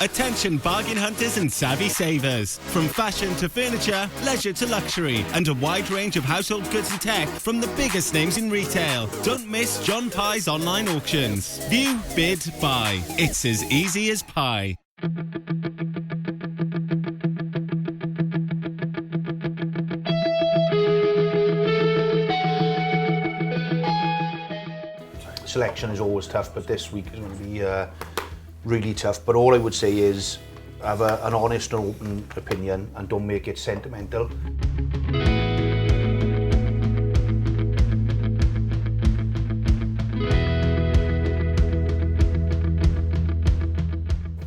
Attention bargain hunters and savvy savers. From fashion to furniture, leisure to luxury, and a wide range of household goods and tech from the biggest names in retail. Don't miss John Pye's online auctions. View, bid, buy. It's as easy as pie. Selection is always tough, but this week is going to be really tough. But all I would say is have an honest and open opinion and don't make it sentimental.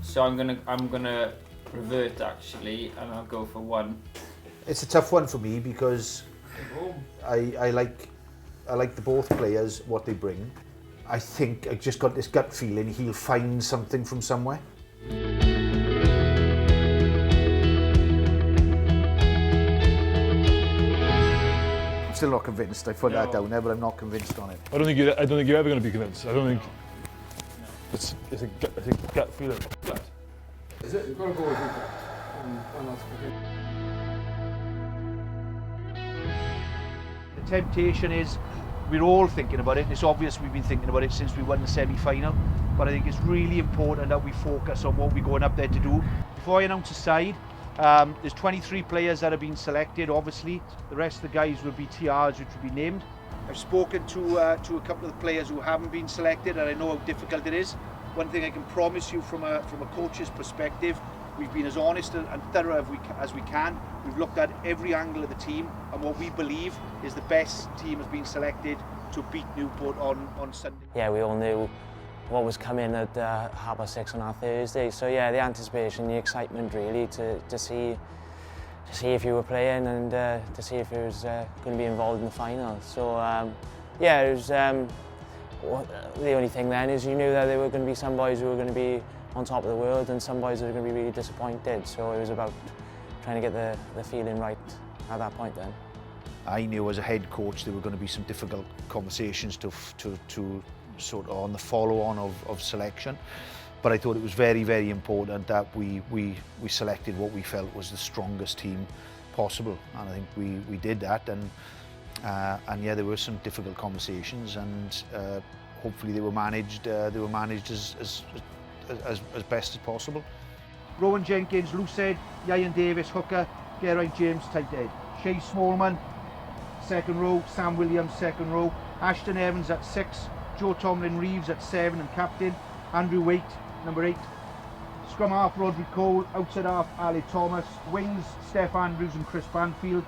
So I'm gonna revert actually, and I'll go for 1. It's a tough one for me because I like the both players, what they bring. I think I just got this gut feeling he'll find something from somewhere. I'm still not convinced. I put that down there, but I'm not convinced on it. I don't think you're ever going to be convinced. I don't think it's a gut feeling. Is it? You've got to go with it. The temptation is, we're all thinking about it, and it's obvious we've been thinking about it since we won the semi-final, but I think it's really important that we focus on what we're going up there to do. Before I announce a side, there's 23 players that have been selected, obviously. The rest of the guys will be TRs, which will be named. I've spoken to a couple of the players who haven't been selected, and I know how difficult it is. One thing I can promise you from a coach's perspective, we've been as honest and thorough as we can. We've looked at every angle of the team, and what we believe is the best team has been selected to beat Newport on Sunday. Yeah, we all knew what was coming at 6:30 on our Thursday. So yeah, the anticipation, the excitement really to see if you were playing and to see if you was going to be involved in the final. So yeah, it was. The only thing then is you knew that there were going to be some boys who were going to be on top of the world and some boys who were going to be really disappointed. So it was about trying to get the feeling right at that point then. I knew as a head coach there were going to be some difficult conversations to sort of on the follow-on of selection, but I thought it was very, very important that we selected what we felt was the strongest team possible, and I think we did that, and yeah, there were some difficult conversations, and hopefully they were managed as best as possible. Rowan Jenkins, loose head, Ian Davis, hooker, Geraint James, tight head. Shay Smallman, second row, Sam Williams, second row, Ashton Evans at 6, Joe Tomalin-Reeves at 7 and captain, Andrew Waite, number 8. Scrum half, Rodri Cole, outside half, Ali Thomas, wings, Stef Andrews and Chris Banfield,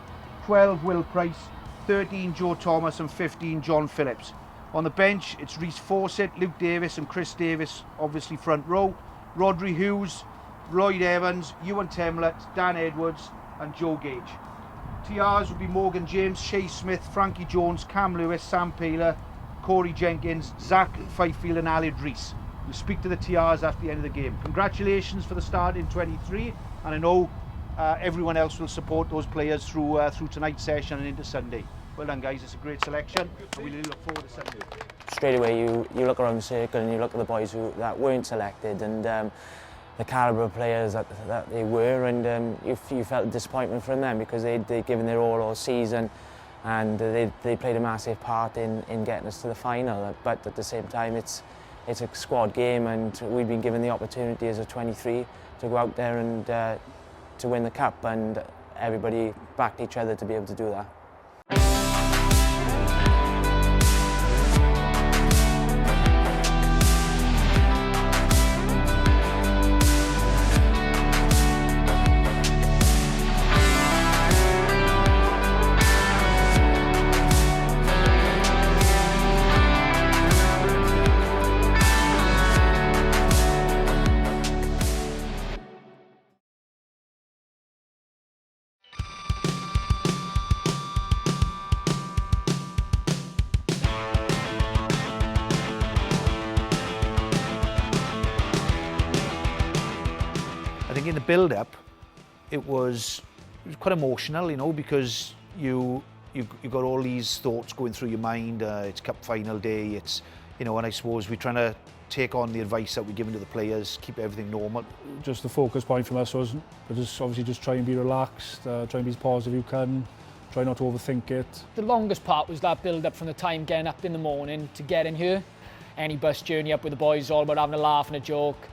12, Will Price, 13, Joe Thomas and 15, John Phillips. On the bench, it's Rhys Fawcett, Luke Davis and Chris Davis, obviously front row, Rodri Hughes, Lloyd Evans, Ewan Temlett, Dan Edwards and Joe Gage. TRs would be Morgan James, Shay Smith, Frankie Jones, Cam Lewis, Sam Paler, Corey Jenkins, Zach Fifield and Alid Rees. We'll speak to the TRs after the end of the game. Congratulations for the start in 23, and I know everyone else will support those players through tonight's session and into Sunday. Well done guys, it's a great selection and we really look forward to Sunday. Straight away you look around the circle and you look at the boys that weren't selected and the calibre of players that they were, and you felt disappointment from them because they'd given their all season, and they played a massive part in getting us to the final. But at the same time, it's a squad game, and we've been given the opportunity as a 23 to go out there and to win the cup, and everybody backed each other to be able to do that. I think in the build-up, it was quite emotional, you know, because you got all these thoughts going through your mind. It's cup final day. It's you know, and I suppose we're trying to take on the advice that we're giving to the players, keep everything normal. Just the focus point from us was just try and be relaxed, try and be as positive you can, try not to overthink it. The longest part was that build up from the time getting up in the morning to getting here. Any bus journey up with the boys, all about having a laugh and a joke,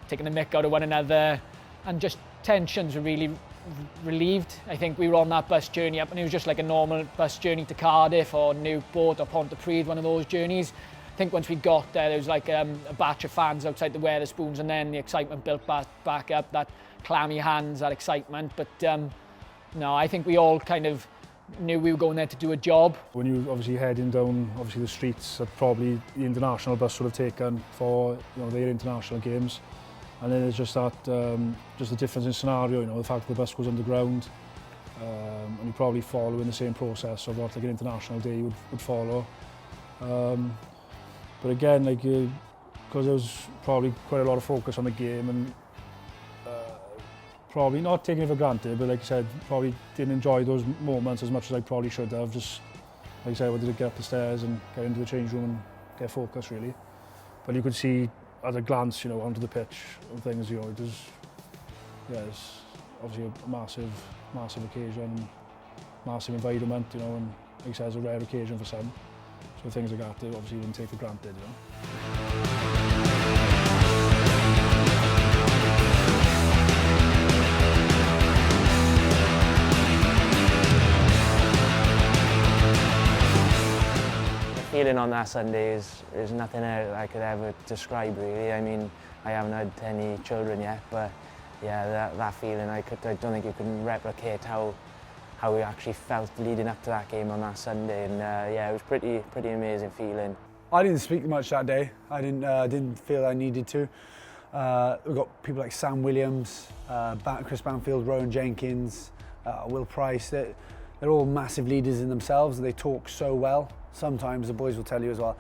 taking the mick out of one another, and just tensions were really relieved. I think we were on that bus journey up and it was just like a normal bus journey to Cardiff or Newport or Pontypridd, one of those journeys. I think once we got there was like a batch of fans outside the Wetherspoons, and then the excitement built back up, that clammy hands, that excitement. But no, I think we all kind of knew we were going there to do a job. When you obviously heading down the streets that probably the international bus would have taken for their international games, and then it's just that just the difference in scenario, the fact that the bus goes underground, and you probably follow in the same process of what like an international day would follow. But again, because there was probably quite a lot of focus on the game and probably not taking it for granted, but like I said, probably didn't enjoy those moments as much as I probably should have. Just, like I said, I wanted to get up the stairs and get into the change room and get focused really. But you could see at a glance, onto the pitch and things, it was, it's obviously a massive occasion, massive environment, and like I said, it's a rare occasion for some. So things like that, they obviously wouldn't take for granted, The feeling on that Sunday is nothing I could ever describe really. I mean, I haven't had any children yet, but yeah, that feeling, I don't think you can replicate how we actually felt leading up to that game on that Sunday, and yeah, it was pretty amazing feeling. I didn't speak much that day. I didn't feel I needed to. We've got people like Sam Williams, Chris Banfield, Rowan Jenkins, Will Price. They're all massive leaders in themselves. They talk so well. Sometimes the boys will tell you as well.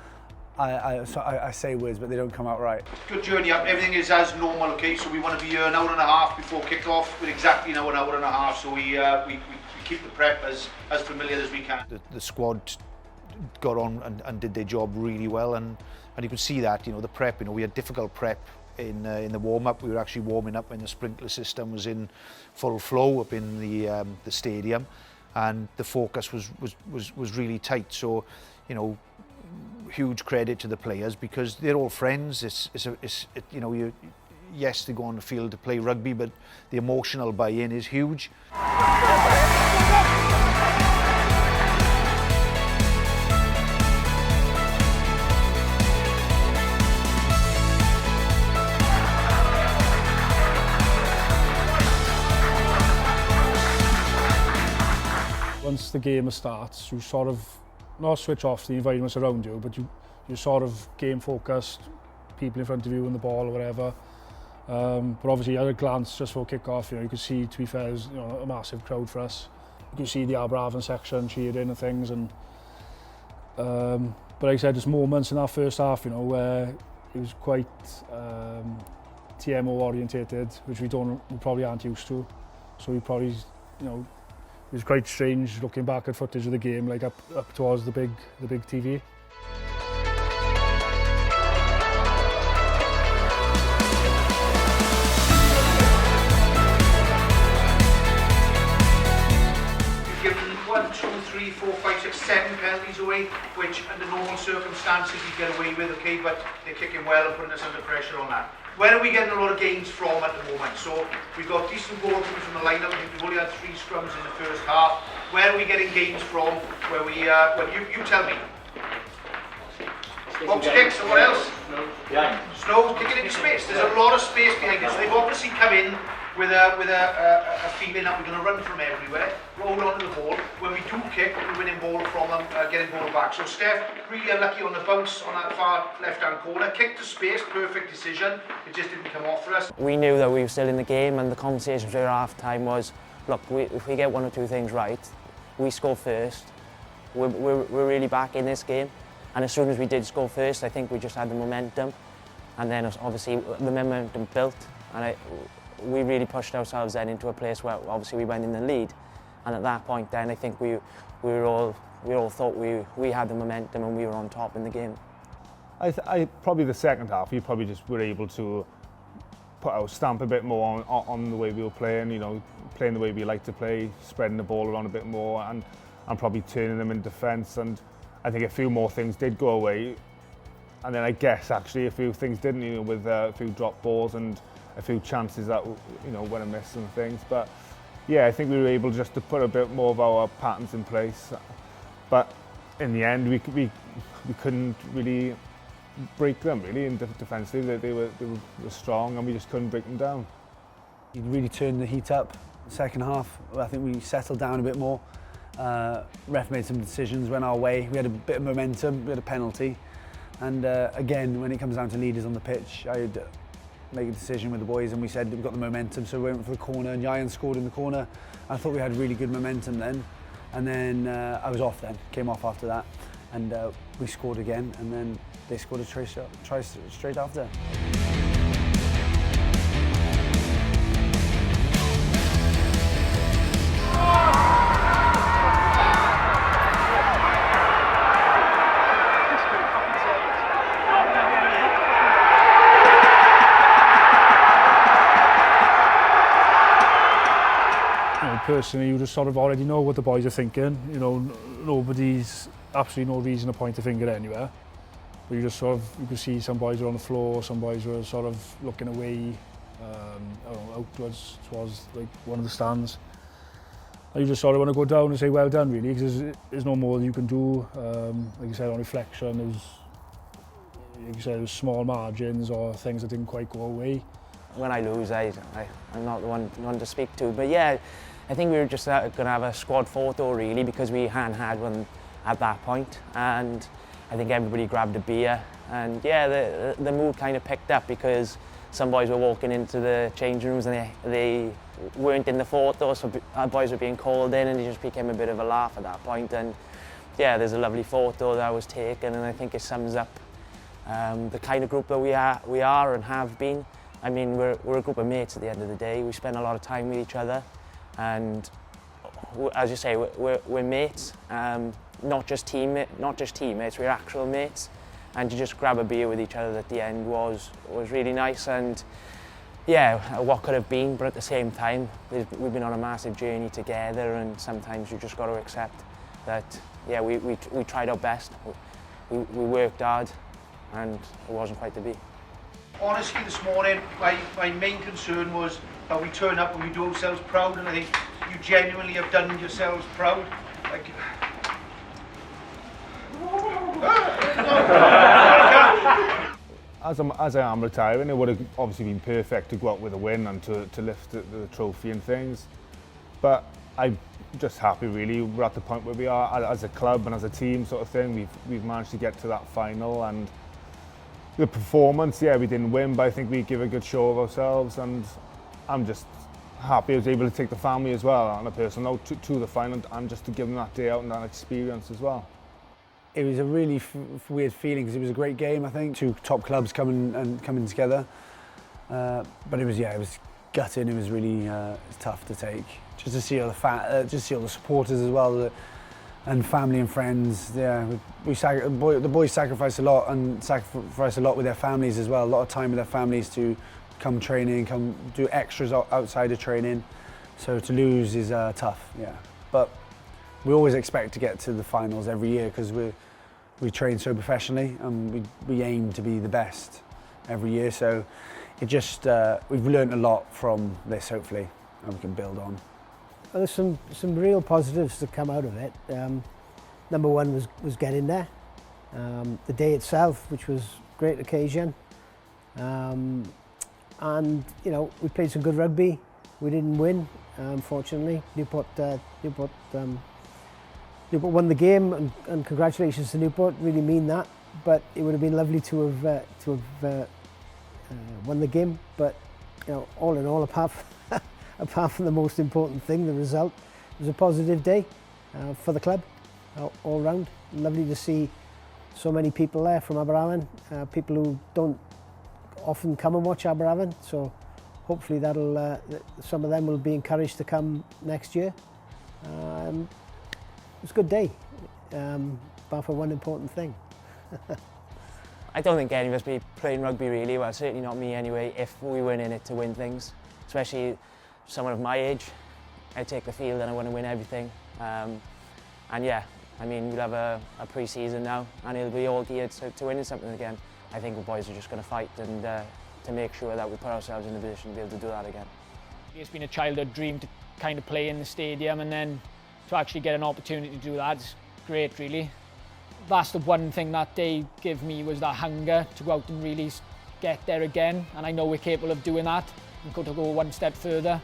I say words, but they don't come out right. Good journey up. Everything is as normal. Okay, so we want to be here an hour and a half before kick-off with exactly now an hour and a half. So we keep the prep as familiar as we can. The squad got on and did their job really well, and you could see that, the prep, we had difficult prep in the warm-up. We were actually warming up when the sprinkler system was in full flow up in the stadium, and the focus was really tight. So, huge credit to the players because they're all friends. Yes, they go on the field to play rugby, but the emotional buy-in is huge. Once the game starts, you sort of not switch off the environments around you, but you sort of game focused, people in front of you and the ball or whatever. But obviously at a glance, just for kick-off, you could see, to be fair, it was, a massive crowd for us. You could see the Aberavon section cheering and things, and but like I said, just moments in that first half, where it was quite TMO orientated, which we probably aren't used to. So we probably, it was quite strange looking back at footage of the game, like up towards the big TV. We've given 1, 2, 3, 4, 5, 6, 7 penalties away, which under normal circumstances you get away with, okay, but they're kicking well and putting us under pressure on that. Where are we getting a lot of gains from at the moment? So we've got decent ball coming from the line-up. We've only had 3 scrums in the first half. Where are we getting gains from? Where we, well, you tell me. Box kicks, someone else? Snow, kicking into space. There's a lot of space behind us. So they've obviously come in with a feeling that we're going to run from everywhere, roll onto the ball. When we do kick, we're winning ball from them, getting ball back. So Stef, really unlucky on the bounce on that far left-hand corner. Kick to space, perfect decision. It just didn't come off for us. We knew that we were still in the game, and the conversation for half-time was, look, if we get 1 or 2 things right, we score first, we're really back in this game. And as soon as we did score first, I think we just had the momentum. And then obviously the momentum built, and we really pushed ourselves then into a place where obviously we went in the lead, and at that point then I think we all thought we had the momentum and we were on top in the game. I probably the second half, we probably just were able to put our stamp a bit more on the way we were playing, you know, playing the way we like to play, spreading the ball around a bit more and probably turning them in defence. And I think a few more things did go away. And then I guess actually a few things didn't, you know, with a few drop balls and a few chances that, you know, went amiss and things. But yeah, I think we were able just to put a bit more of our patterns in place. But in the end, we couldn't really break them really in defensively. They were strong and we just couldn't break them down. You really turned the heat up second half. I think we settled down a bit more. Ref made some decisions, went our way. We had a bit of momentum, we had a penalty. And again, when it comes down to leaders on the pitch, I'd make a decision with the boys and we said we've got the momentum, so we went for the corner and Yayan scored in the corner. I thought we had really good momentum then. And then I was off then, came off after that. And we scored again and then they scored a try straight after. Personally, you just sort of already know what the boys are thinking. You know, nobody's absolutely no reason to point a finger anywhere. But you just sort of, you can see some boys are on the floor, some boys were sort of looking away, outwards towards like one of the stands. And you just sort of want to go down and say well done really, because there's no more you can do. Like you said, on reflection, like you said, it was small margins or things that didn't quite go away. When I lose, I'm not the one to speak to, but yeah, I think we were just going to have a squad photo really, because we hadn't had one at that point, and I think everybody grabbed a beer, and yeah, the mood kind of picked up because some boys were walking into the changing rooms and they weren't in the photo, so our boys were being called in, and it just became a bit of a laugh at that point. And yeah, there's a lovely photo that was taken, and I think it sums up the kind of group that we are and have been. I mean, we're a group of mates at the end of the day. We spend a lot of time with each other, and as you say, we're mates, not just teammates, we're actual mates. And to just grab a beer with each other at the end was really nice. And yeah, what could have been, but at the same time, we've been on a massive journey together, and sometimes you just got to accept that, yeah, we tried our best, we worked hard, and it wasn't quite to be. Honestly, this morning, my main concern was that we turn up and we do ourselves proud, and I think you genuinely have done yourselves proud. Like, As I am retiring, it would have obviously been perfect to go out with a win and to lift the trophy and things. But I'm just happy really, we're at the point where we are as a club and as a team sort of thing. We've managed to get to that final, and the performance, yeah, we didn't win, but I think we give a good show of ourselves, and I'm just happy I was able to take the family as well on a personal note to the final, and just to give them that day out and that experience as well. It was a really weird feeling because it was a great game, I think. Two top clubs coming together. But it was gutting. It was really tough to take. Just to see all the supporters as well, and family and friends. Yeah, the boys sacrificed a lot and sacrificed a lot with their families as well. A lot of time with their families to come training, come do extras outside of training. So to lose is tough. Yeah, but we always expect to get to the finals every year because we train so professionally and we aim to be the best every year. So it just we've learned a lot from this, hopefully, and we can build on. Well, there's some real positives to come out of it. Number one was getting there. The day itself, which was a great occasion, and you know, we played some good rugby. We didn't win, unfortunately. Newport won the game, and congratulations to Newport. Really mean that. But it would have been lovely to have won the game. But you know, all in all, apart from the most important thing, the result, it was a positive day for the club all round. Lovely to see so many people there from Aberavon, people who don't often come and watch Aberavon. So hopefully that'll some of them will be encouraged to come next year. It was a good day, apart from one important thing. I don't think any of us be playing rugby really, well certainly not me anyway, if we weren't in it to win things. Especially someone of my age, I take the field and I want to win everything. And yeah, I mean, we'll have a pre-season now and it'll be all geared to winning something again. I think the boys are just going to fight and to make sure that we put ourselves in a position to be able to do that again. It's been a childhood dream to kind of play in the stadium, and then to actually get an opportunity to do that is great, really. That's the one thing that day gave me, was that hunger to go out and really get there again, and I know we're capable of doing that and go one step further.